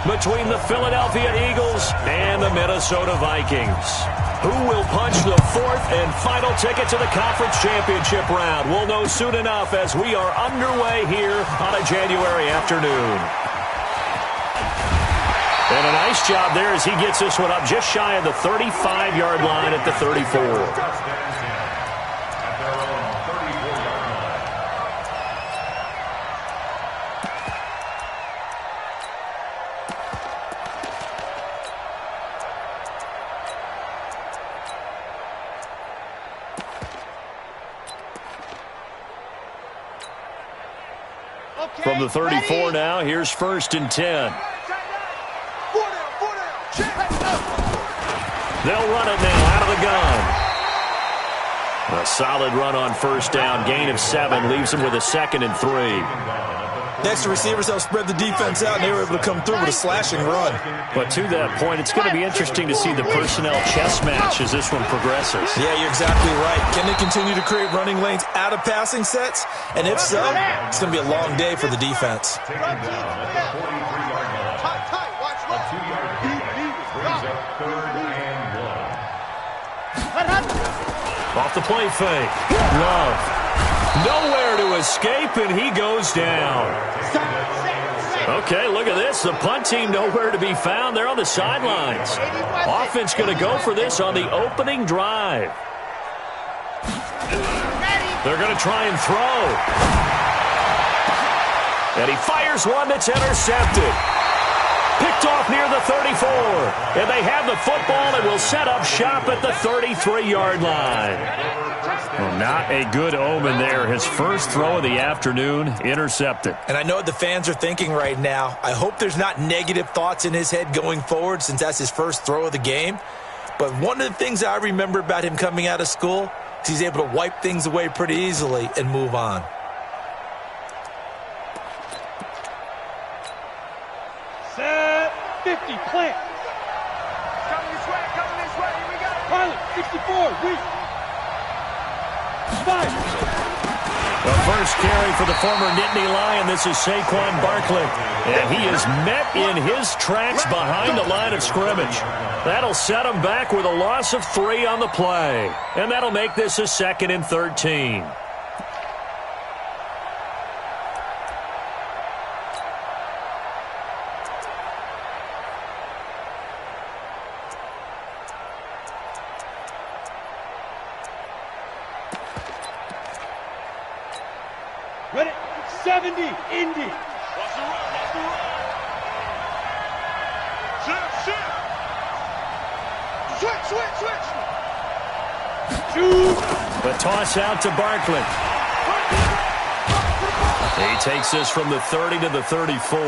between the Philadelphia Eagles and the Minnesota Vikings. Who will punch the fourth and final ticket to the conference championship round? We'll know soon enough as we are underway here on a January afternoon. And a nice job there as he gets this one up just shy of the 35-yard line at the 34. From the 34 now, here's 1st and 10. They'll run it now out of the gun. A solid run on 1st down. Gain of 7 leaves them with a 2nd and 3. Next, the receivers help spread the defense out, and they were able to come through with a slashing run. But to that point, it's going to be interesting to see the personnel chess match as this one progresses. Yeah, you're exactly right. Can they continue to create running lanes out of passing sets? And if so, it's going to be a long day for the defense. Off the play fake. Love. Nowhere to escape, and he goes down. Okay, look at this. The punt team nowhere to be found. They're on the sidelines. Offense going to go for this on the opening drive. They're going to try and throw. And he fires one that's intercepted. Picked off near the 34. And they have the football and will set up shop at the 33-yard line. Well, not a good omen there. His first throw of the afternoon intercepted. And I know what the fans are thinking right now. I hope there's not negative thoughts in his head going forward since that's his first throw of the game. But one of the things I remember about him coming out of school is he's able to wipe things away pretty easily and move on. Set 50, plant. Coming this way, here we go. Pilot, 64, weak. 5. The first carry for the former Nittany Lion. This is Saquon Barkley. And he is met in his tracks behind the line of scrimmage. That'll set him back with a loss of 3 on the play. And that'll make this a 2nd and 13. Ready? 70, Indy. Switch. The toss out to Barkley. He takes this from the 30 to the 34.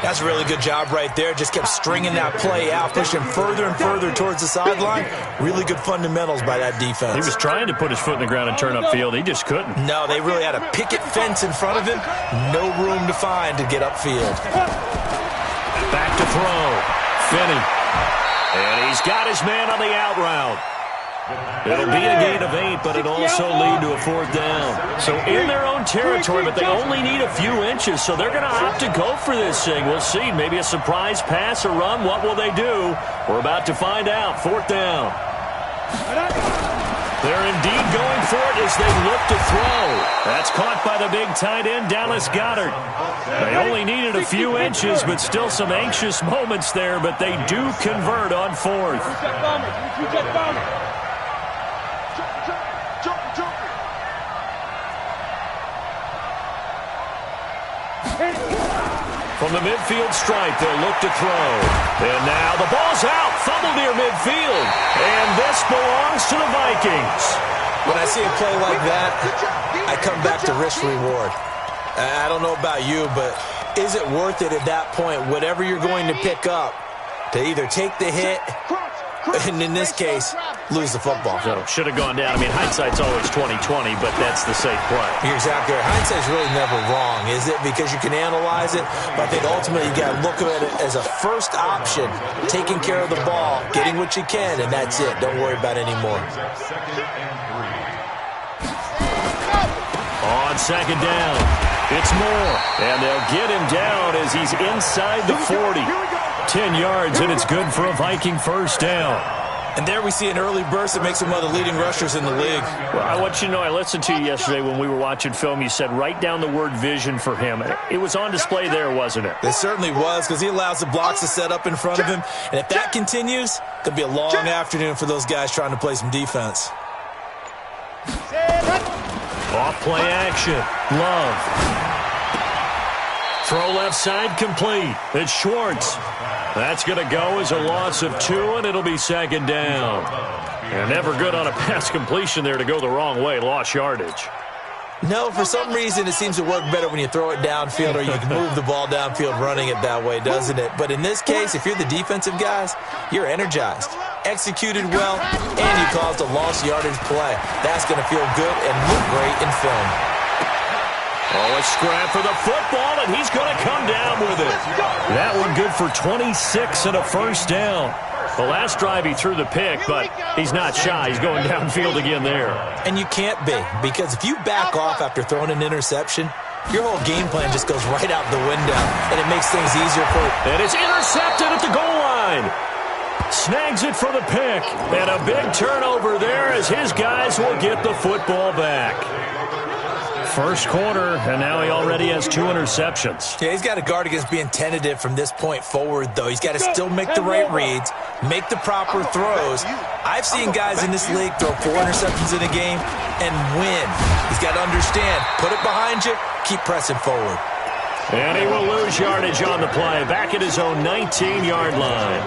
That's a really good job right there. Just kept stringing that play out, pushing further and further towards the sideline. Really good fundamentals by that defense. He was trying to put his foot in the ground and turn upfield. He just couldn't. No, they really had a picket fence in front of him. No room to find to get upfield. Back to throw. Finney. And he's got his man on the out route. It'll be a gain of 8, but it'll also lead to a 4th down. So in their own territory, but they only need a few inches, so they're going to opt to go for this thing. We'll see. Maybe a surprise pass or run. What will they do? We're about to find out. 4th down. They're indeed going for it as they look to throw. That's caught by the big tight end, Dallas Goedert. They only needed a few inches, but still some anxious moments there, but they do convert on 4th. From the midfield stripe, they'll look to throw. And now the ball's out. Fumble near midfield. And this belongs to the Vikings. When I see a play like that, I come back to risk-reward. I don't know about you, but is it worth it at that point, whatever you're going to pick up, to either take the hit, and in this case, lose the football? So should have gone down. I mean, hindsight's always 20/20, but that's the safe play. You're exactly right. Hindsight's really never wrong, is it? Because you can analyze it, but I think ultimately you got to look at it as a first option, taking care of the ball, getting what you can, and that's it. Don't worry about it anymore. On 2nd down. It's more, and they'll get him down as he's inside the 40. 10 yards, and it's good for a Viking first down. And there we see an early burst that makes him one of the leading rushers in the league. Well, I want you to know, I listened to you yesterday when we were watching film. You said write down the word vision for him. It was on display there, wasn't it? It certainly was, because he allows the blocks to set up in front of him. And if that continues, it could be a long afternoon for those guys trying to play some defense. Off play action. Love. Throw left side complete. It's Schwartz. That's going to go as a loss of 2, and it'll be second down. And never good on a pass completion there to go the wrong way. Lost yardage. No, for some reason it seems to work better when you throw it downfield or you can move the ball downfield running it that way, doesn't it? But in this case, if you're the defensive guys, you're energized, executed well, and you caused a lost yardage play. That's going to feel good and look great in film. Oh, a scrap for the football, and he's going to come down with it. That one good for 26 and a first down. The last drive he threw the pick, but he's not shy. He's going downfield again there. And you can't be, because if you back off after throwing an interception, your whole game plan just goes right out the window, and it makes things easier for you. And it's intercepted at the goal line. Snags it for the pick, and a big turnover there as his guys will get the football back. First quarter, and now he already has 2 interceptions. Yeah, he's got to guard against being tentative from this point forward, though. He's got to still make the right reads, make the proper throws. I've seen guys in this league throw 4 interceptions in a game and win. He's got to understand, put it behind you, keep pressing forward. And he will lose yardage on the play, back at his own 19-yard line.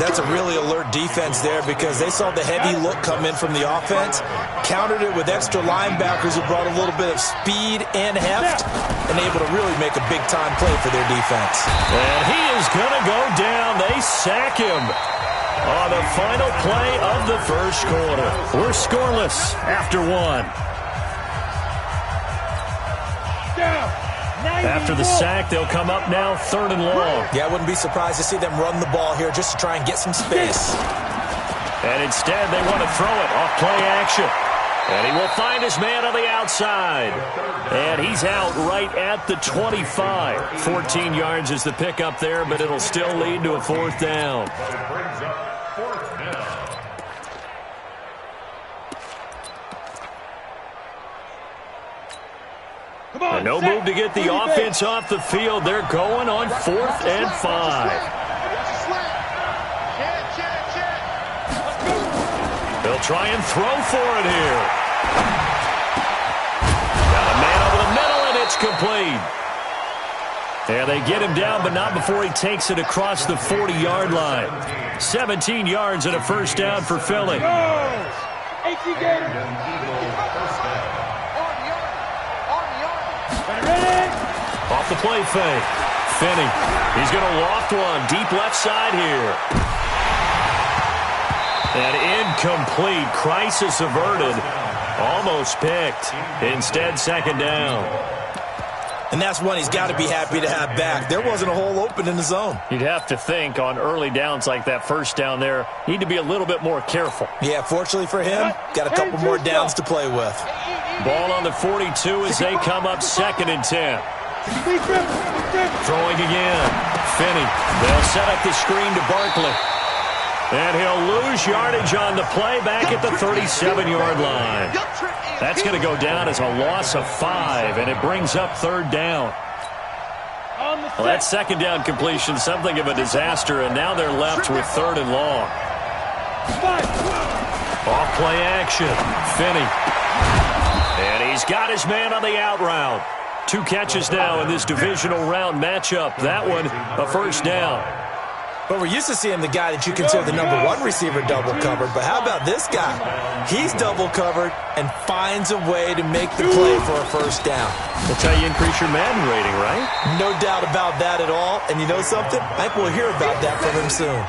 That's a really alert defense there because they saw the heavy look come in from the offense, countered it with extra linebackers who brought a little bit of speed and heft, and able to really make a big-time play for their defense. And he is going to go down. They sack him on the final play of the first quarter. We're scoreless after 1. After the sack, they'll come up now 3rd and long. Yeah, I wouldn't be surprised to see them run the ball here just to try and get some space. And instead, they want to throw it off play action. And he will find his man on the outside. And he's out right at the 25. 14 yards is the pickup there, but it'll still lead to a 4th down. And no move to get the offense off the field. They're going on 4th and 5. They'll try and throw for it here. Got a man over the middle, and it's complete. And they get him down, but not before he takes it across the 40-yard line. 17 yards and a first down for Philly. Off the play fake. Finney. He's going to loft one. Deep left side here. And incomplete. Crisis averted. Almost picked. Instead, second down. And that's one he's got to be happy to have back. There wasn't a hole open in the zone. You'd have to think on early downs like that first down there, need to be a little bit more careful. Yeah, fortunately for him, got a couple more downs to play with. Ball on the 42 as they come up 2nd and 10. Throwing again. Finney. They'll set up the screen to Barkley. And he'll lose yardage on the play back at the 37-yard line. That's going to go down as a loss of 5, and it brings up 3rd down. Well, that second down completion, something of a disaster, and now they're left with 3rd and long. Off play action. Finney. And he's got his man on the out route. 2 catches now in this divisional round matchup. That one, a first down. But we're used to seeing the guy that you consider the number 1 receiver double covered. But how about this guy? He's double covered and finds a way to make the play for a first down. That's how you increase your Madden rating, right? No doubt about that at all. And you know something? I think we'll hear about that from him soon.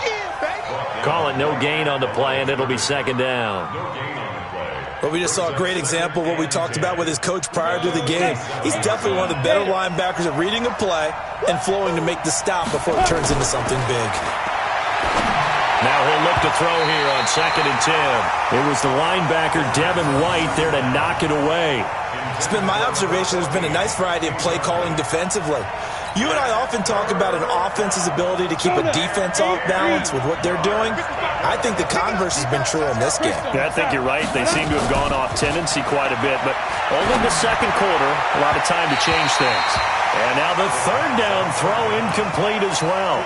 Call it no gain on the play, and it'll be second down. But we just saw a great example of what we talked about with his coach prior to the game. He's definitely one of the better linebackers at reading a play and flowing to make the stop before it turns into something big. Now he'll look to throw here on 2nd and 10. It was the linebacker, Devin White, there to knock it away. It's been my observation there's been a nice variety of play calling defensively. You and I often talk about an offense's ability to keep a defense off balance with what they're doing. I think the converse has been true in this game. Yeah, I think you're right. They seem to have gone off tendency quite a bit, but only the second quarter, a lot of time to change things. And now the 3rd down throw incomplete as well.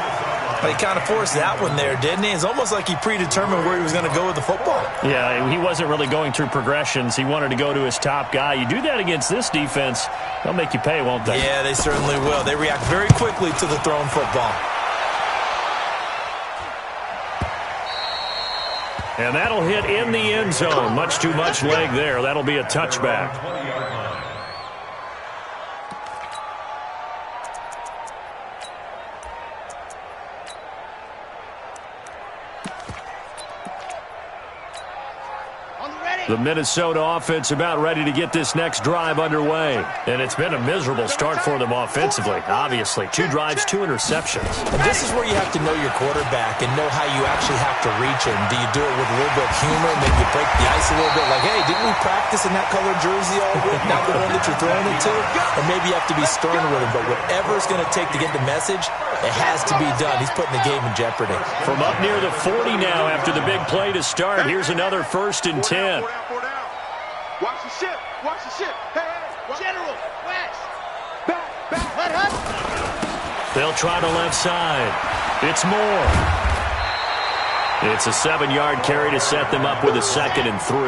But he kind of forced that one there, didn't he? It's almost like he predetermined where he was going to go with the football. Yeah, he wasn't really going through progressions. He wanted to go to his top guy. You do that against this defense, they'll make you pay, won't they? Yeah, they certainly will. They react very quickly to the thrown football. And that'll hit in the end zone. Much too much leg there. That'll be a touchback. The Minnesota offense about ready to get this next drive underway. And it's been a miserable start for them offensively, obviously. 2 drives, 2 interceptions. And this is where you have to know your quarterback and know how you actually have to reach him. Do you do it with a little bit of humor, maybe you break the ice a little bit, like, hey, didn't we practice in that colored jersey all week, not the one that you're throwing it to? Or maybe you have to be stern with him, but whatever it's going to take to get the message, it has to be done. He's putting the game in jeopardy. From up near the 40 now after the big play to start, here's another 1st and 10. Watch the ship. Watch the ship. Hey, hey. General, west. Back. Let up. They'll try the left side. It's Moore. It's a 7-yard carry to set them up with a 2nd and 3.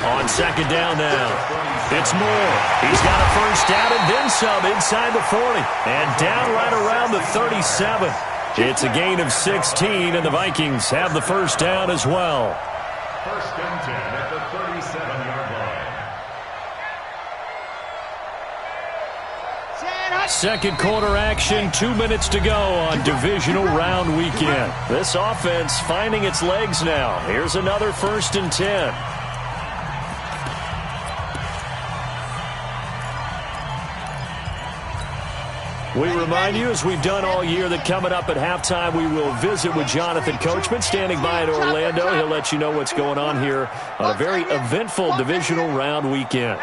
On 2nd down now. It's Moore. He's got a 1st down and then some inside the 40. And down right around the 37. It's a gain of 16, and the Vikings have the 1st down as well. 1st and 10 at the 37-yard line. Second quarter action, 2 minutes to go on divisional round weekend. This offense finding its legs now. Here's another 1st and 10. We remind you, as we've done all year, that coming up at halftime, we will visit with Jonathan Coachman, standing by in Orlando. He'll let you know what's going on here on a very eventful divisional round weekend.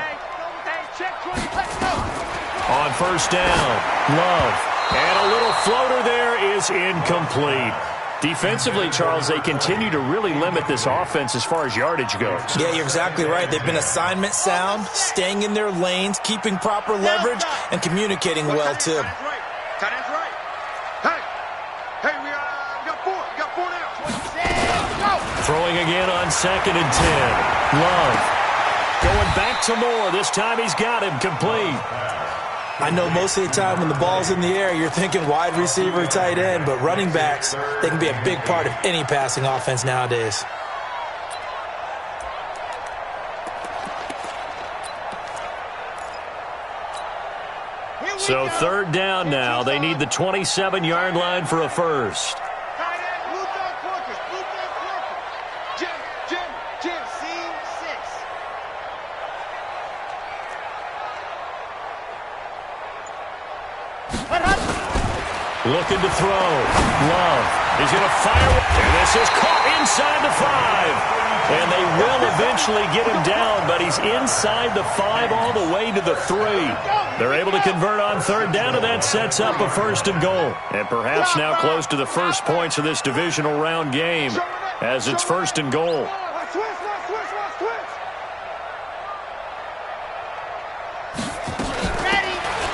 On 1st down, Love. And a little floater there is incomplete. Defensively, Charles, they continue to really limit this offense as far as yardage goes. Yeah, you're exactly right. They've been assignment sound, staying in their lanes, keeping proper leverage, and communicating well, too. Tight end's right. Hey, we got 4. We got 4 now. Go. Throwing again on 2nd and 10. Love. Going back to Moore. This time he's got him complete. I know most of the time when the ball's in the air, you're thinking wide receiver, tight end, but running backs, they can be a big part of any passing offense nowadays. So 3rd down now. They need the 27-yard line for a 1st. Looking to throw. Love. He's going to fire. And this is caught inside the 5. And they will eventually get him down, but he's inside the 5 all the way to the 3. They're able to convert on 3rd down, and that sets up a 1st and goal. And perhaps now close to the first points of this divisional round game as it's 1st and goal.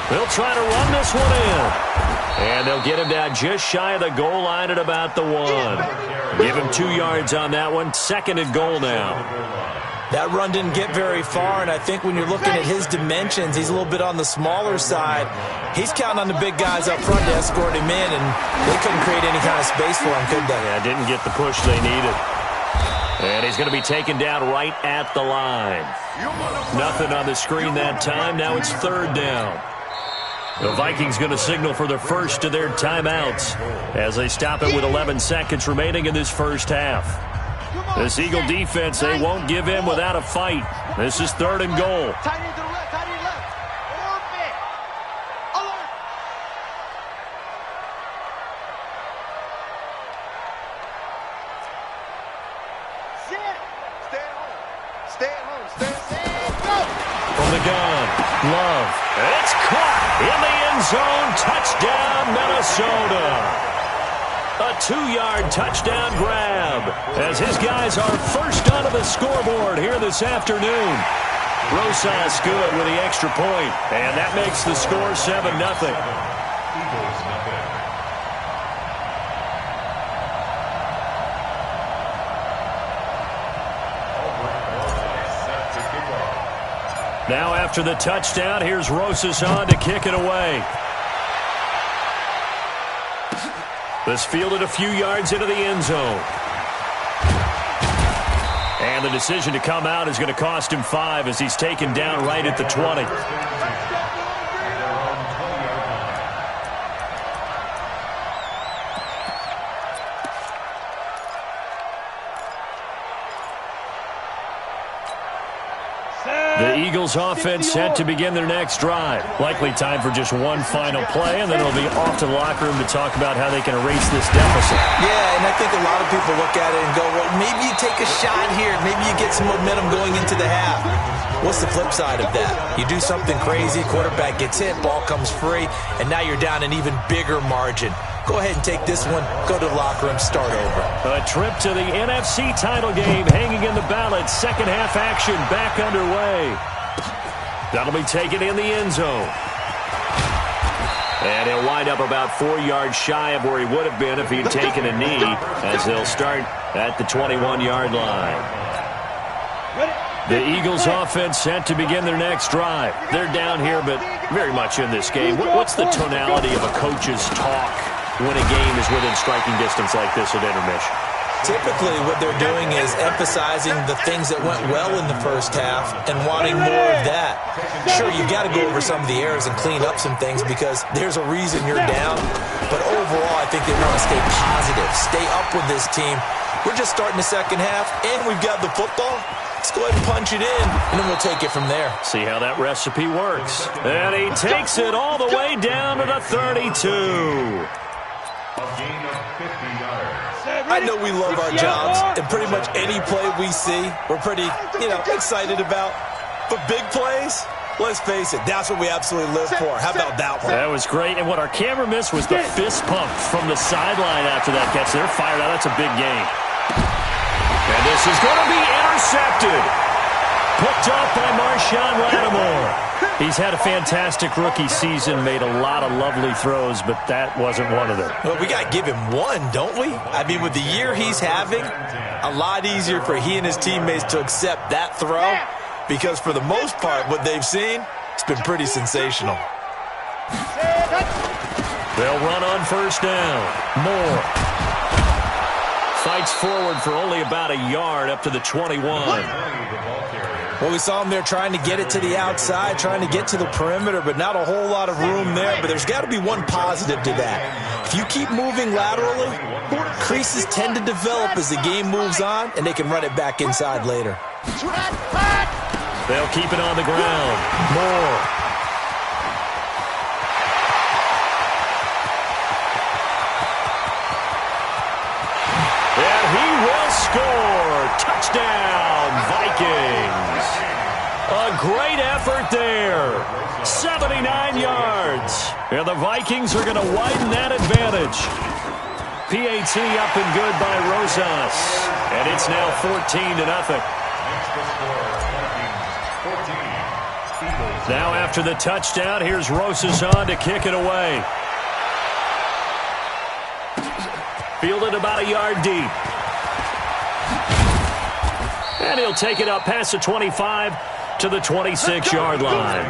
They'll try to run this one in. And they'll get him down just shy of the goal line at about the 1. Give him 2 yards on that one. 2nd and goal now. That run didn't get very far, and I think when you're looking at his dimensions, he's a little bit on the smaller side. He's counting on the big guys up front to escort him in, and they couldn't create any kind of space for him, could they? Yeah, didn't get the push they needed. And he's going to be taken down right at the line. Nothing on the screen that time. Now it's 3rd down. The Vikings going to signal for the first of their timeouts as they stop it with 11 seconds remaining in this first half. This Eagle defense, they won't give in without a fight. This is 3rd and goal. from the gun. Love. It's caught in the end zone. Touchdown, Minnesota. A 2-yard touchdown grab as his guys are first onto the scoreboard here this afternoon. Rosas good with the extra point, and that makes the score 7-0. Now after the touchdown, here's Rosas on to kick it away. This fielded a few yards into the end zone. And the decision to come out is going to cost him 5 as he's taken down right at the 20. The Eagles offense set to begin their next drive. Likely time for just one final play, and then it'll be off to the locker room to talk about how they can erase this deficit. Yeah, and I think a lot of people look at it and go, well, maybe you take a shot here. Maybe you get some momentum going into the half. What's the flip side of that? You do something crazy, quarterback gets hit, ball comes free, and now you're down an even bigger margin. Go ahead and take this one, go to the locker room, start over. A trip to the NFC title game hanging in the balance. Second half action back underway. That'll be taken in the end zone. And he'll wind up about 4 yards shy of where he would have been if he'd taken a knee, as they'll start at the 21-yard line. The Eagles offense set to begin their next drive. They're down here, but very much in this game. What's the tonality of a coach's talk when a game is within striking distance like this at intermission? Typically, what they're doing is emphasizing the things that went well in the first half and wanting more of that. Sure, you've got to go over some of the errors and clean up some things because there's a reason you're down. But overall, I think they want to stay positive, stay up with this team. We're just starting the second half, and we've got the football. Let's go ahead and punch it in, and then we'll take it from there. See how that recipe works. And he takes it all the way down to the 32. I know we love our jobs, and pretty much any play we see, we're pretty, excited about. But big plays, let's face it, that's what we absolutely live for. How about that one? That was great, and what our camera missed was the fist pump from the sideline after that catch. They're fired out. That's a big game. And this is going to be intercepted. Picked up by Marshawn Lattimore. He's had a fantastic rookie season, made a lot of lovely throws, but that wasn't one of them. Well, we got to give him one, don't we? I mean, with the year he's having, a lot easier for he and his teammates to accept that throw because for the most part, what they've seen, it's been pretty sensational. They'll run on first down. Moore fights forward for only about a yard up to the 21. Well, we saw him there trying to get it to the outside, trying to get to the perimeter, but not a whole lot of room there. But there's got to be one positive to that. If you keep moving laterally, creases tend to develop as the game moves on, and they can run it back inside later. They'll keep it on the ground. Moore. And he will score. Touchdown, Vikings. A great effort there. 79 yards. And the Vikings are going to widen that advantage. PAT up and good by Rosas. And it's now 14-0. Now after the touchdown, here's Rosas on to kick it away. Fielded about a yard deep. And he'll take it up past the 25 to the 26-yard line.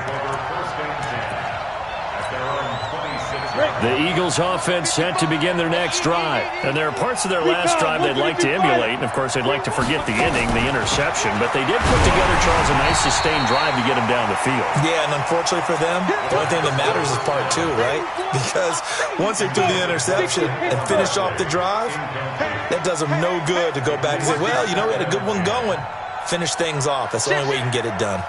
The Eagles offense set to begin their next drive. And there are parts of their last drive they'd like to emulate. And, of course, they'd like to forget the ending, the interception. But they did put together, Charles, a nice sustained drive to get them down the field. Yeah, and unfortunately for them, the only thing that matters is part two, right? Because once they do the interception and finish off the drive, that does them no good to go back and say, well, we had a good one going. Finish things off. That's the only way you can get it done.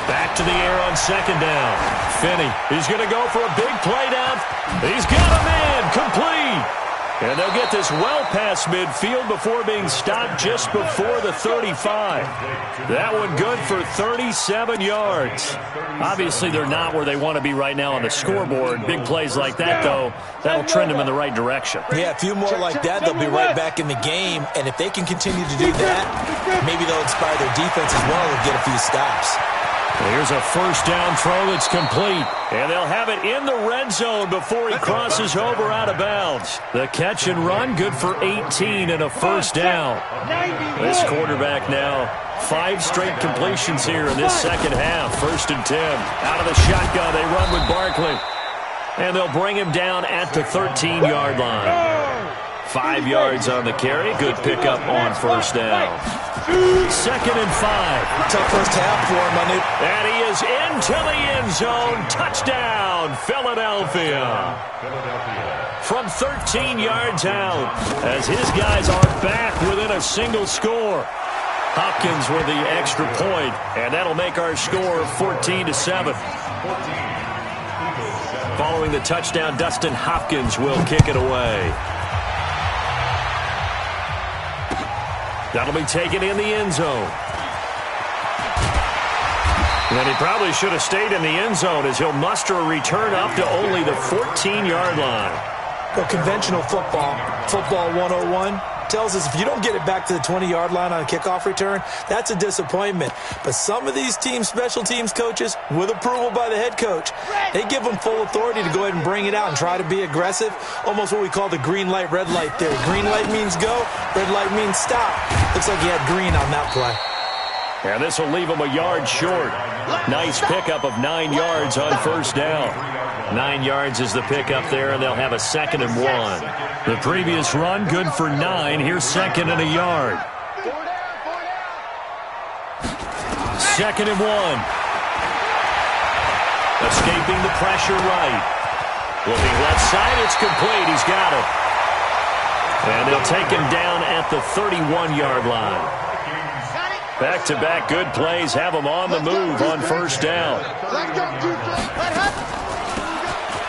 Back to the air on second down. Finney, he's going to go for a big play down. He's got a man complete. And they'll get this well past midfield before being stopped just before the 35. That one good for 37 yards. Obviously, they're not where they want to be right now on the scoreboard. Big plays like that, though, that'll trend them in the right direction. Yeah, a few more like that, they'll be right back in the game. And if they can continue to do that, maybe they'll inspire their defense as well and get a few stops. Here's a first down throw that's complete. And they'll have it in the red zone before he crosses over out of bounds. The catch and run, good for 18 and a first down. This quarterback now, 5 straight completions here in this second half. 1st and 10. Out of the shotgun, they run with Barkley. And they'll bring him down at the 13-yard line. 5 yards on the carry. Good pickup on first down. 2nd and 5. Tough first half for him, Manu. And he is into the end zone. Touchdown, Philadelphia. From 13 yards out, as his guys are back within a single score. Hopkins with the extra point, and that'll make our score 14-7. Following the touchdown, Dustin Hopkins will kick it away. That'll be taken in the end zone. And he probably should have stayed in the end zone as he'll muster a return up to only the 14-yard line. Well, conventional football 101, tells us if you don't get it back to the 20-yard line on a kickoff return, that's a disappointment. But some of these teams, special teams coaches, with approval by the head coach, they give them full authority to go ahead and bring it out and try to be aggressive, almost what we call the green light, red light theory. Green light means go, red light means stop. Looks like he had green on that play. And this will leave him a yard short. Nice pickup of 9 yards on first down. 9 yards is the pickup there, and they'll have a 2nd and 1. The previous run, good for 9. Here's 2nd and a yard. 2nd and 1. Escaping the pressure right. Looking left side, it's complete. He's got it. And they'll take him down at the 31-yard line. Back-to-back good plays have him on the move on first down.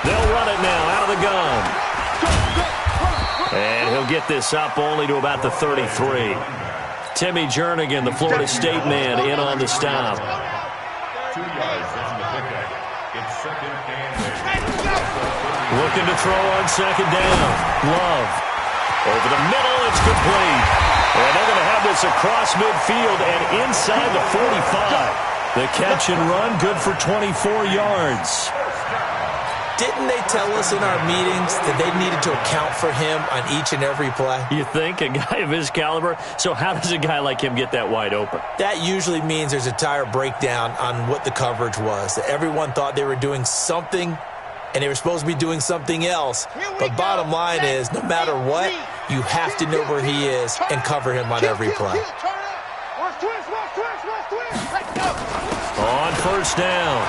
They'll run it now out of the gun. And he'll get this up only to about the 33. Timmy Jernigan, the Florida State man, in on the stop. 2 yards after the pickup. It's 2nd and 8. Looking to throw on 2nd down. Love. Over the middle, it's complete. And they're going to have this across midfield and inside the 45. The catch and run, good for 24 yards. Didn't they tell us in our meetings that they needed to account for him on each and every play? You think? A guy of his caliber? So how does a guy like him get that wide open? That usually means there's a entire breakdown on what the coverage was. That everyone thought they were doing something, and they were supposed to be doing something else. But bottom line is, no matter what, you have to know where he is and cover him on every play. On first down,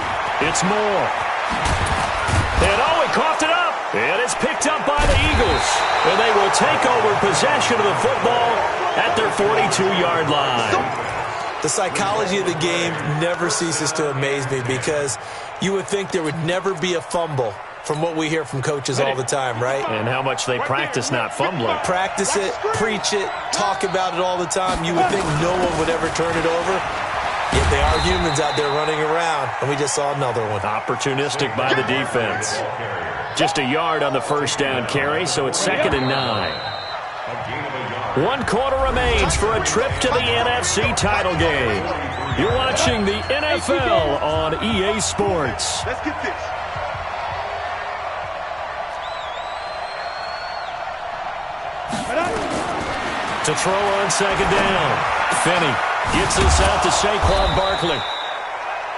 it's Moore. And he coughed it up. And it's picked up by the Eagles. And they will take over possession of the football at their 42-yard line. The psychology of the game never ceases to amaze me because you would think there would never be a fumble from what we hear from coaches all the time, right? And how much they practice not fumbling. Practice it, preach it, talk about it all the time. You would think no one would ever turn it over. Yet they are humans out there running around, and we just saw another one. Opportunistic by the defense. Just a yard on the first down carry, so it's 2nd and 9. 1 quarter remains for a trip to the NFC title game. You're watching the NFL on EA Sports. Let's get this. To throw on 2nd down. Finney gets this out to Saquon Barkley.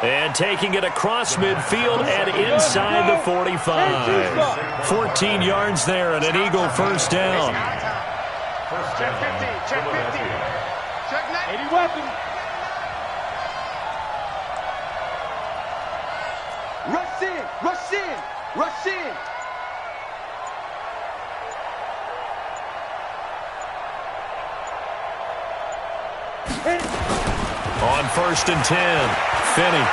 And taking it across midfield and inside the 45. 14 yards there and an Eagle first down. Check 50. Check 50. Check 80 weapon. Rush in. Rush in. Rush in. On 1st and 10, Finney.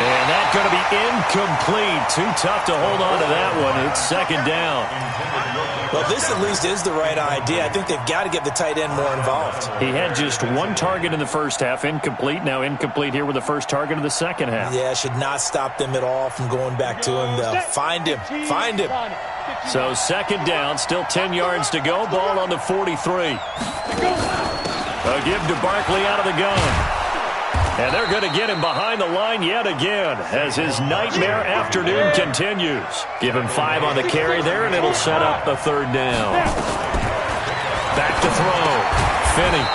And that going to be incomplete. Too tough to hold on to that one. It's second down. Well, this at least is the right idea. I think they've got to get the tight end more involved. He had just one target in the first half, incomplete. Now incomplete here with the first target of the second half. Yeah, should not stop them at all from going back to him, though. Find him. Find him. So second down, still 10 yards to go. Ball on the 43. A give to Barkley out of the gun. And they're going to get him behind the line yet again as his nightmare afternoon continues. Give him 5 on the carry there, and it'll set up the third down. Back to throw. Finney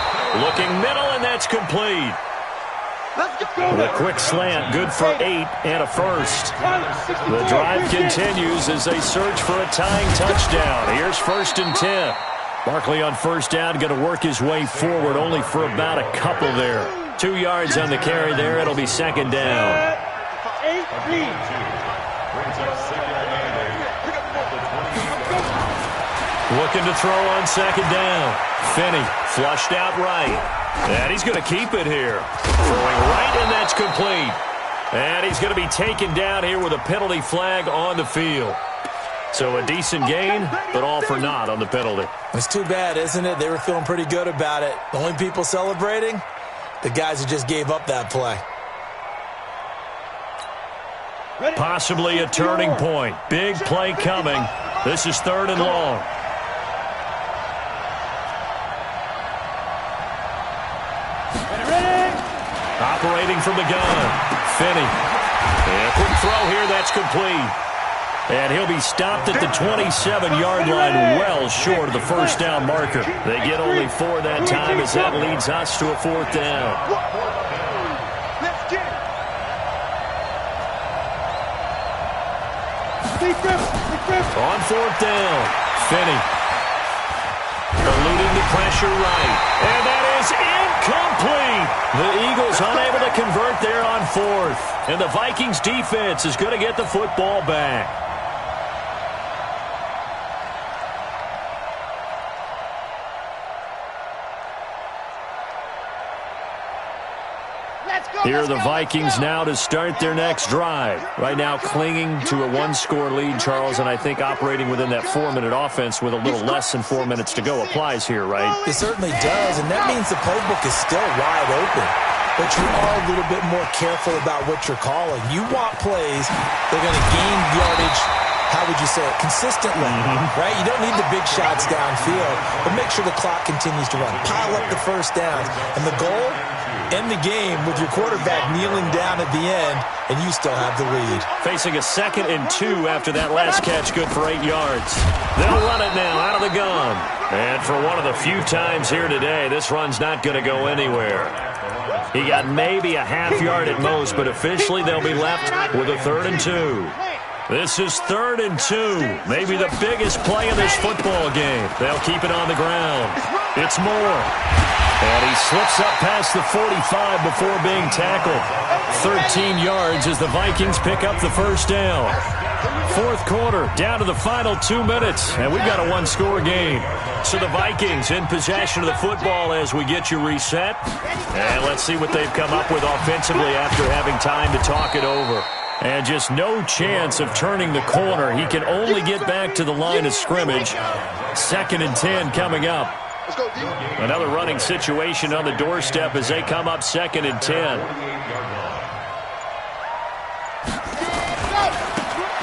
looking middle, and that's complete. The quick slant, good for 8 and a first. The drive continues as they search for a tying touchdown. Here's 1st and 10. Barkley on first down, going to work his way forward, only for about a couple there. 2 yards on the carry there. It'll be second down. Looking to throw on second down. Finney flushed out right. And he's going to keep it here. Throwing right, and that's complete. And he's going to be taken down here with a penalty flag on the field. So a decent gain, but all for naught on the penalty. It's too bad, isn't it? They were feeling pretty good about it. The only people celebrating? The guys who just gave up that play. Possibly a turning point. Big play coming. This is 3rd and long. Operating from the gun. Finney. And a quick throw here. That's complete. And he'll be stopped at the 27-yard line, well short of the first down marker. They get only 4 that time as that leads us to a 4th down. On 4th down, Finney. Eluding the pressure right. And that is incomplete. The Eagles unable to convert there on 4th. And the Vikings defense is going to get the football back. Here are the Vikings now to start their next drive. Right now clinging to a 1-score lead, Charles, and I think operating within that 4-minute offense with a little less than 4 minutes to go applies here, right? It certainly does, and that means the playbook is still wide open. But you are a little bit more careful about what you're calling. You want plays that are going to gain yardage, how would you say it, consistently, right? You don't need the big shots downfield, but make sure the clock continues to run. Pile up the first downs. And the goal, end the game with your quarterback kneeling down at the end, and you still have the lead. Facing a 2nd and 2 after that last catch, good for 8 yards. They'll run it now out of the gun. And for one of the few times here today, this run's not going to go anywhere. He got maybe a half yard at most, but officially they'll be left with a 3rd and 2. This is 3rd and 2. Maybe the biggest play of this football game. They'll keep it on the ground. It's Moore. And he slips up past the 45 before being tackled. 13 yards as the Vikings pick up the first down. 4th quarter, down to the final 2 minutes, and we've got a 1-score game. So the Vikings in possession of the football as we get you reset. And let's see what they've come up with offensively after having time to talk it over. And just no chance of turning the corner. He can only get back to the line of scrimmage. 2nd and 10 coming up. Another running situation on the doorstep as they come up 2nd and 10.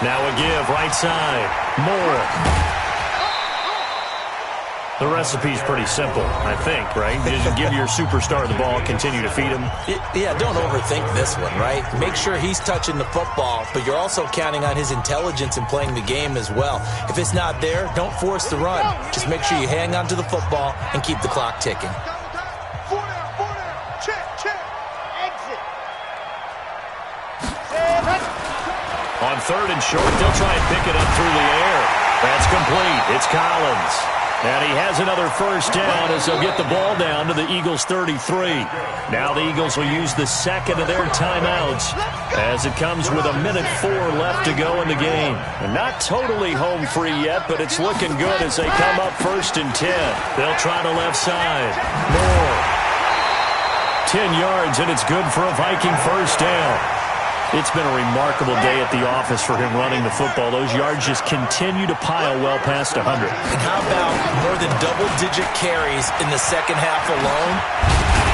Now a give right side. Moore. The recipe's pretty simple, I think, right? You just give your superstar the ball, continue to feed him. Yeah, don't overthink this one, right? Make sure he's touching the football, but you're also counting on his intelligence in playing the game as well. If it's not there, don't force the run. Just make sure you hang on to the football and keep the clock ticking. 4 down. Check. Exit. On 3rd and short, they'll try and pick it up through the air. That's complete. It's Collins. And he has another first down as they'll get the ball down to the Eagles' 33. Now the Eagles will use the 2nd of their timeouts as it comes with 1:04 left to go in the game. And not totally home free yet, but it's looking good as they come up 1st and 10. They'll try the left side. Moore. 10 yards, and it's good for a Viking first down. It's been a remarkable day at the office for him running the football. Those yards just continue to pile well past 100. And how about more than double-digit carries in the second half alone?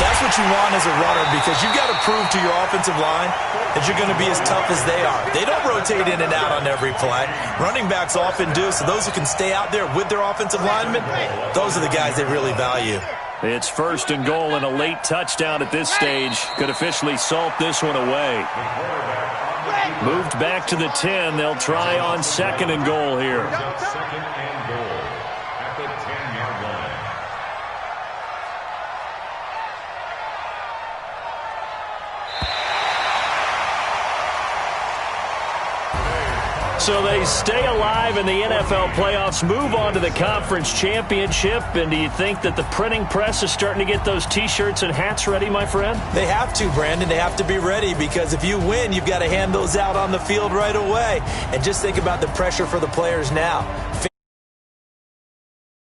That's what you want as a runner, because you've got to prove to your offensive line that you're going to be as tough as they are. They don't rotate in and out on every play. Running backs often do, so those who can stay out there with their offensive linemen, those are the guys they really value. It's 1st and goal and a late touchdown at this stage. Could officially salt this one away. Moved back to the 10. They'll try on 2nd and goal here. 2nd and goal at the 10-yard line. So they stay alive in the NFL playoffs, move on to the conference championship. And do you think that the printing press is starting to get those T-shirts and hats ready, my friend? They have to, Brandon. They have to be ready, because if you win, you've got to hand those out on the field right away. And just think about the pressure for the players now.